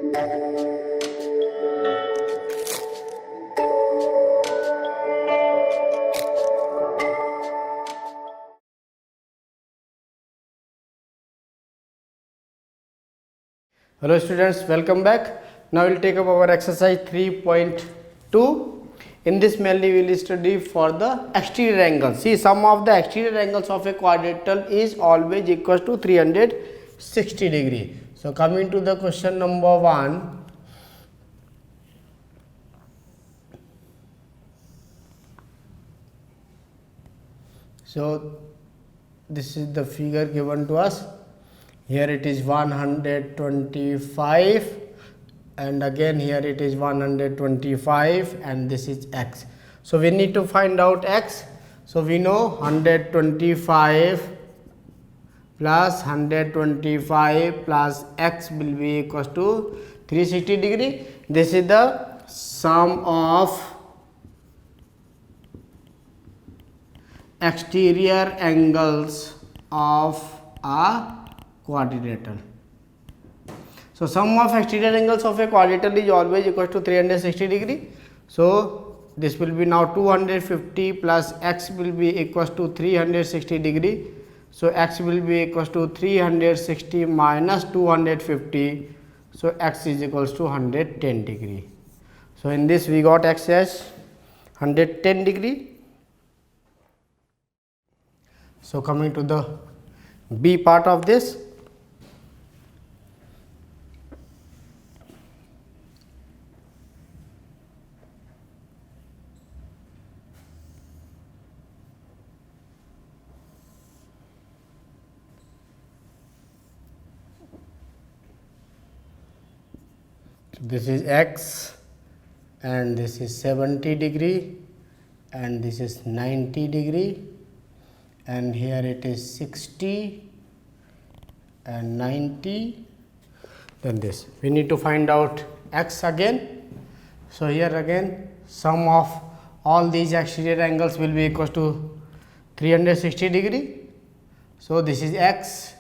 Hello students, welcome back. Now we will take up our exercise 3.2. In this mainly we will study for the exterior angle. See, sum of the exterior angles of a quadrilateral is always equals to 360 degree. So coming to the question number 1. So this is the figure given to us. Here it is 125 and again here it is 125 and this is x. So we need to find out x. So we know 125 plus 125 plus x will be equals to 360 degree. This is the sum of exterior angles of a quadrilateral. So sum of exterior angles of a quadrilateral is always equal to 360 degree. So this will be now 250 plus x will be equals to 360 degree. So x will be equals to 360 minus 250. So x is equals to 110 degree. So in this we got x as 110 degree. So coming to the B part of this. This is x and this is 70 degree and this is 90 degree and here it is 60 and 90. Then this we need to find out x again. So here again sum of all these exterior angles will be equal to 360 degree. So this is x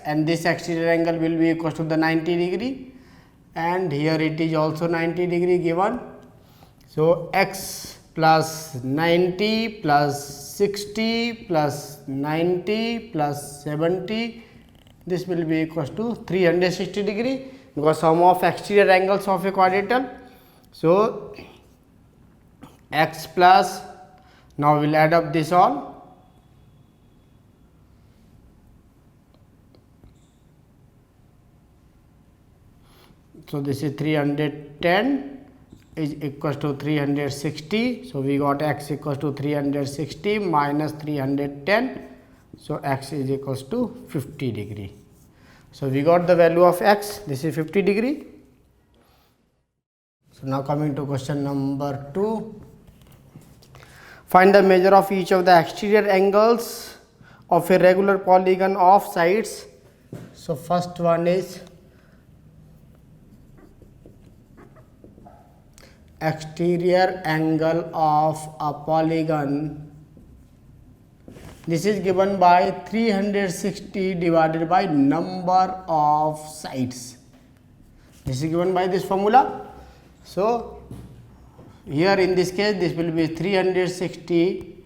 and this exterior angle will be equal to the 90 degree. And here it is also 90 degree given. So x plus 90 plus 60 plus 90 plus 70, this will be equals to 360 degree because sum of exterior angles of a quadrilateral. So x plus, now we will add up this all. So this is 310 is equals to 360. So we got x equals to 360 minus 310. So x is equals to 50 degree. So we got the value of x. This is 50 degree. So now coming to question number 2. Find the measure of each of the exterior angles of a regular polygon of sides. So first one is exterior angle of a polygon. This is given by 360 divided by number of sides. This is given by this formula. So here in this case this will be 360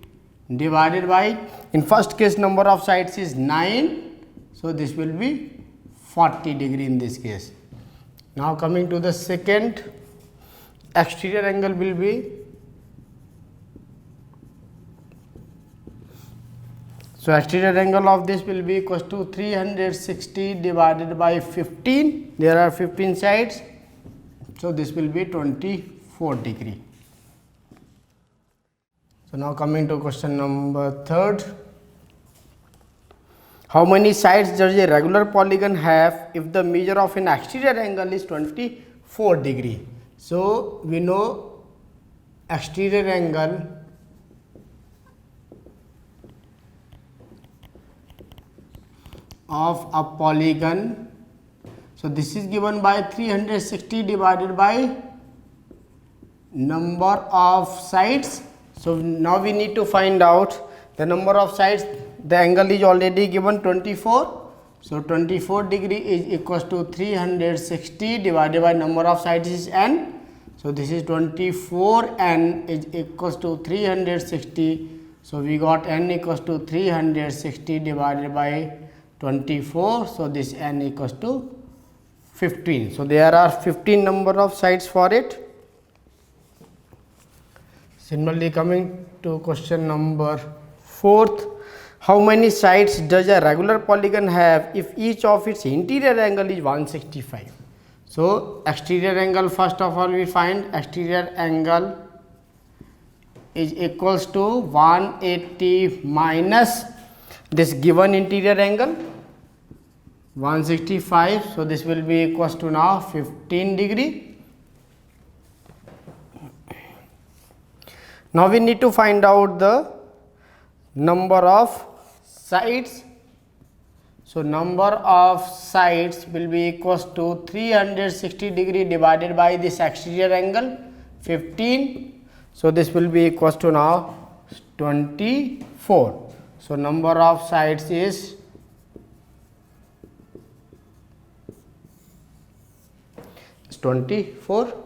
divided by, in first case number of sides is 9. So this will be 40 degree in this case. Now coming to the second, exterior angle will be, so exterior angle of this will be equals to 360 divided by 15. There are 15 sides. So this will be 24 degree. So now coming to question number 3. How many sides does a regular polygon have if the measure of an exterior angle is 24 degree? So we know exterior angle of a polygon. So this is given by 360 divided by number of sides. So now we need to find out the number of sides. The angle is already given 24. So 24 degree is equals to 360 divided by number of sides is n. So this is 24 n is equals to 360. So we got n equals to 360 divided by 24. So this n equals to 15. So there are 15 number of sides for it. Similarly, coming to question number 4th, how many sides does a regular polygon have if each of its interior angle is 165? So exterior angle, first of all we find exterior angle is equals to 180 minus this given interior angle 165. So this will be equals to now 15 degree. Now we need to find out the number of sides. So number of sides will be equals to 360 degree divided by this exterior angle 15. So this will be equals to now 24. So number of sides is 24.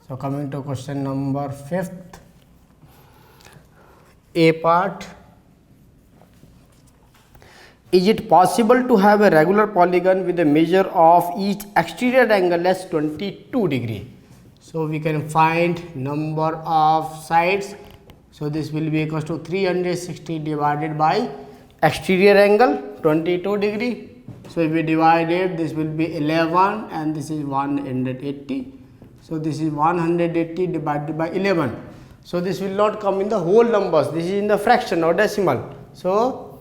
So coming to question number 5th, A part. Is it possible to have a regular polygon with a measure of each exterior angle as 22 degree? So we can find number of sides. So this will be equals to 360 divided by exterior angle 22 degree. So if we divide it, this will be 11 and this is 180. So this is 180 divided by 11. So this will not come in the whole numbers. This is in the fraction or decimal. So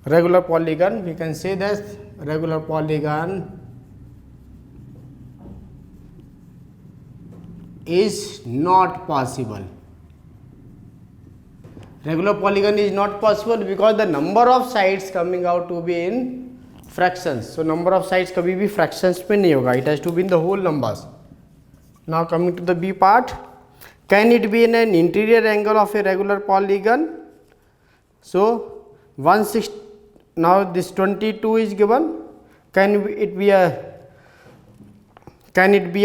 regular polygon, we can say that regular polygon is not possible. Regular polygon is not possible because the number of sides coming out to be in fractions. So number of sides कभी भी fractions में नहीं होगा. It has to be in the whole numbers. Now coming to the B part, can it be in an interior angle of a regular polygon? So 160. Now this 22 is given. Can it be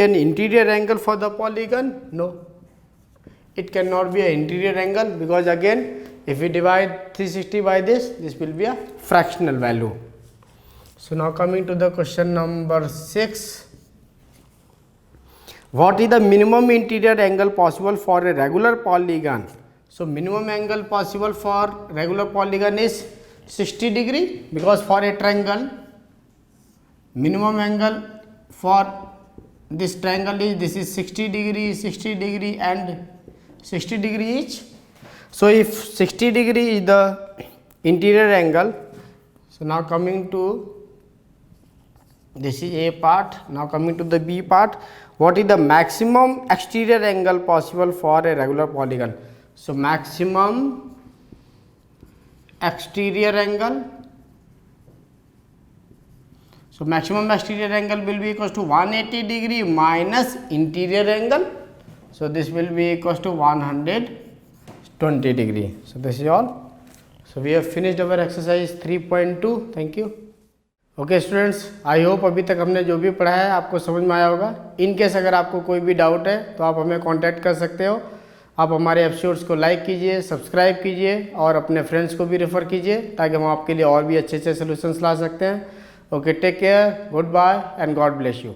an interior angle for the polygon? No. It cannot be an interior angle because again, if we divide 360 by this, this will be a fractional value. So now coming to the question number 6. What is the minimum interior angle possible for a regular polygon? So minimum angle possible for regular polygon is 60 degree because for a triangle, minimum angle for this triangle is, this is 60 degree and 60 degree each. So if 60 degree is the interior angle, so now coming to this is A part. Now coming to the B part, what is the maximum exterior angle possible for a regular polygon? So maximum exterior angle. So maximum exterior angle will be equals to 180 degree minus interior angle. So this will be equals to 120 degree. So this is all. So we have finished our exercise 3.2. Thank you. Okay students, I hope अभी तक हमने जो भी पढ़ा है आपको समझ में आया होगा. इन केस अगर आपको कोई भी डाउट है तो आप हमें कांटेक्ट कर सकते हो. आप हमारे एपिसोड्स को लाइक कीजिए, सब्सक्राइब कीजिए और अपने फ्रेंड्स को भी रेफ़र कीजिए ताकि हम आपके लिए और भी अच्छे अच्छे सोल्यूशंस ला सकते हैं. Okay, take care, goodbye and God bless you.